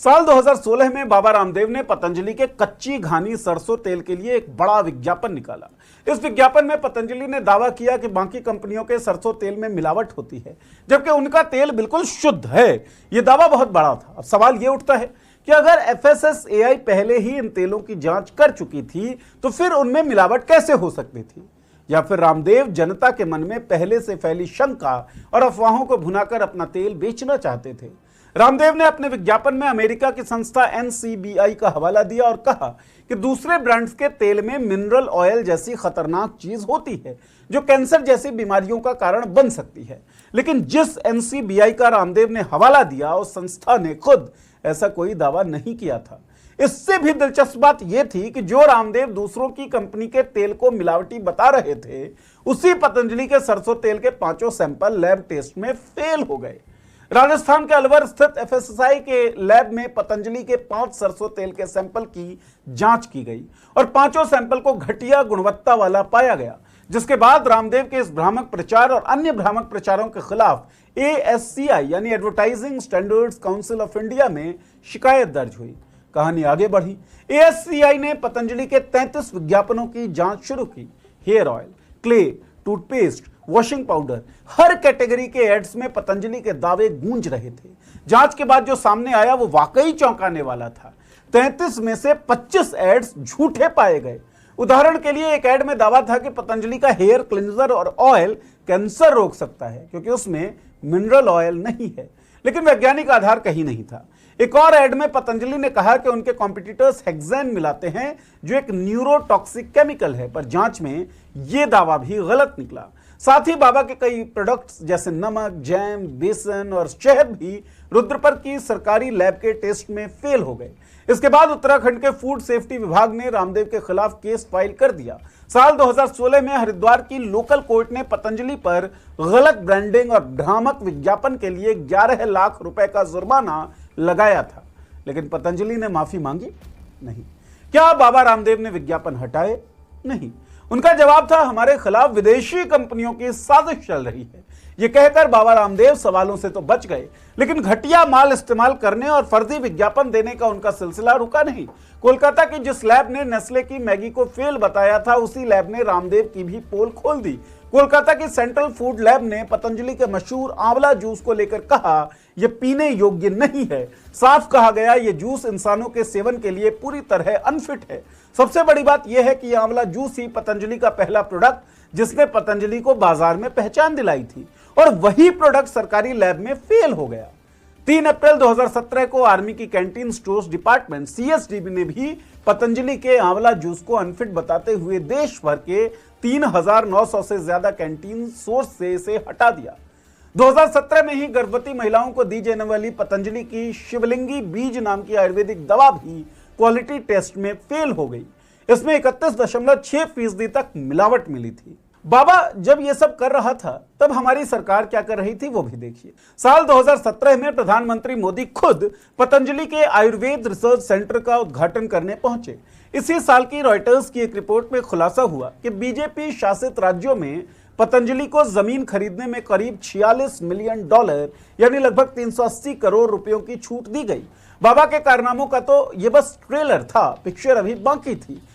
साल 2016 में बाबा रामदेव ने पतंजलि के कच्ची घानी सरसों तेल के लिए एक बड़ा विज्ञापन निकाला। इस विज्ञापन में पतंजलि ने दावा किया कि बाकी कंपनियों के सरसों तेल में मिलावट होती है, जबकि उनका तेल बिल्कुल शुद्ध है। यह दावा बहुत बड़ा था। अब सवाल यह उठता है कि अगर एफएसएसएआई पहले ही इन तेलों की जांच कर चुकी थी तो फिर उनमें मिलावट कैसे हो सकती थी? या फिर रामदेव जनता के मन में पहले से फैली शंका और अफवाहों को भुनाकर अपना तेल बेचना चाहते थे? रामदेव ने अपने विज्ञापन में अमेरिका की संस्था एनसीबीआई का हवाला दिया और कहा कि दूसरे ब्रांड्स के तेल में मिनरल ऑयल जैसी खतरनाक चीज होती है जो कैंसर जैसी बीमारियों का कारण बन सकती है। लेकिन जिस एनसीबीआई का रामदेव ने हवाला दिया उस संस्था ने खुद ऐसा कोई दावा नहीं किया था। इससे भी दिलचस्प बात यह थी कि जो रामदेव दूसरों की कंपनी के तेल को मिलावटी बता रहे थे, उसी पतंजलि के सरसों तेल के 5 सैंपल लैब टेस्ट में फेल हो गए। राजस्थान के अलवर स्थित एफएसएसएआई के लैब में पतंजलि के 5 सरसों तेल के सैंपल की जांच की गई और 5 सैंपल को घटिया गुणवत्ता वाला पाया गया, जिसके बाद रामदेव के इस भ्रामक प्रचार और अन्य भ्रामक प्रचारों के खिलाफ एएससीआई यानी advertising standards council of India में शिकायत दर्ज हुई। कहानी आगे बढ़ी। एएससीआई ने पतंजलि के 33 विज्ञापनों की जांच शुरू की। Hair oil, clay, toothpaste, washing powder, हर कैटेगरी के एड्स में पतंजलि के दावे गूंज रहे थे। जांच के बाद जो सामने आया वो वाकई चौंकाने वाला था। 33 में से 25 एड्स झूठे पाए गए। उदाहरण के लिए एक एड में दावा था कि पतंजलि का हेयर क्लिंजर और ऑयल कैंसर रोक सकता है क्योंकि उसमें मिनरल ऑयल नहीं है, लेकिन वैज्ञानिक आधार कहीं नहीं था। एक और एड में पतंजलि ने कहा कि उनके कॉम्पिटिटर्स हेक्सेन मिलाते हैं जो एक न्यूरोटॉक्सिक केमिकल है, पर जांच में यह दावा भी गलत निकला। साथ ही बाबा के कई प्रोडक्ट्स जैसे नमक, जैम, बेसन और शहद भी रुद्रपुर की सरकारी लैब के टेस्ट में फेल हो गए। इसके बाद उत्तराखंड के फूड सेफ्टी विभाग ने रामदेव के खिलाफ केस फाइल कर दिया। साल 2016 में हरिद्वार की लोकल कोर्ट ने पतंजलि पर गलत ब्रांडिंग और भ्रामक विज्ञापन के लिए 11 लाख रुपए का जुर्माना लगाया था, लेकिन पतंजलि ने माफी मांगी नहीं। क्या बाबा रामदेव ने विज्ञापन हटाए? नहीं। उनका जवाब था, हमारे खिलाफ विदेशी कंपनियों की साजिश चल रही है। यह कहकर बाबा रामदेव सवालों से तो बच गए, लेकिन घटिया माल इस्तेमाल करने और फर्जी विज्ञापन देने का उनका सिलसिला रुका नहीं। कोलकाता की जिस लैब ने नेस्ले की मैगी को फेल बताया था, उसी लैब ने रामदेव की भी पोल खोल दी। कोलकाता की सेंट्रल फूड लैब ने पतंजलि के मशहूर आंवला जूस को लेकर कहा, यह पीने योग्य नहीं है। साफ कहा गया, यह जूस इंसानों के सेवन के लिए पूरी तरह अनफिट है। सबसे बड़ी बात यह है कि यह आंवला जूस ही पतंजलि का पहला प्रोडक्ट जिसने पतंजलि को बाजार में पहचान दिलाई थी, और वही प्रोडक्ट सरकारी लैब में फेल हो गया। 3 अप्रैल 2017 को आर्मी की कैंटीन स्टोर्स डिपार्टमेंट सीएसडीबी ने भी पतंजलि के आंवला जूस को अनफिट बताते हुए देश भर के 3900 से ज्यादा कैंटीन सोर्स से इसे हटा दिया। 2017 में ही गर्भवती महिलाओं को दी जाने वाली पतंजलि की शिवलिंगी बीज नाम की आयुर्वेदिक दवा भी क्वालिटी टेस्ट में फेल हो गई। इसमें 31.6% तक मिलावट मिली थी। बाबा जब यह सब कर रहा था तब हमारी सरकार क्या कर रही थी वो भी देखिए। साल 2017 में प्रधानमंत्री मोदी खुद पतंजलि के आयुर्वेद रिसर्च सेंटर का उद्घाटन करने पहुंचे। इसी साल की रॉयटर्स की एक रिपोर्ट में खुलासा हुआ कि बीजेपी शासित राज्यों में पतंजलि को जमीन खरीदने में करीब $46 मिलियन यानी लगभग 380 करोड़ रुपयों की छूट दी गई। बाबा के कारनामों का तो यह बस ट्रेलर था, पिक्चर अभी बाकी थी।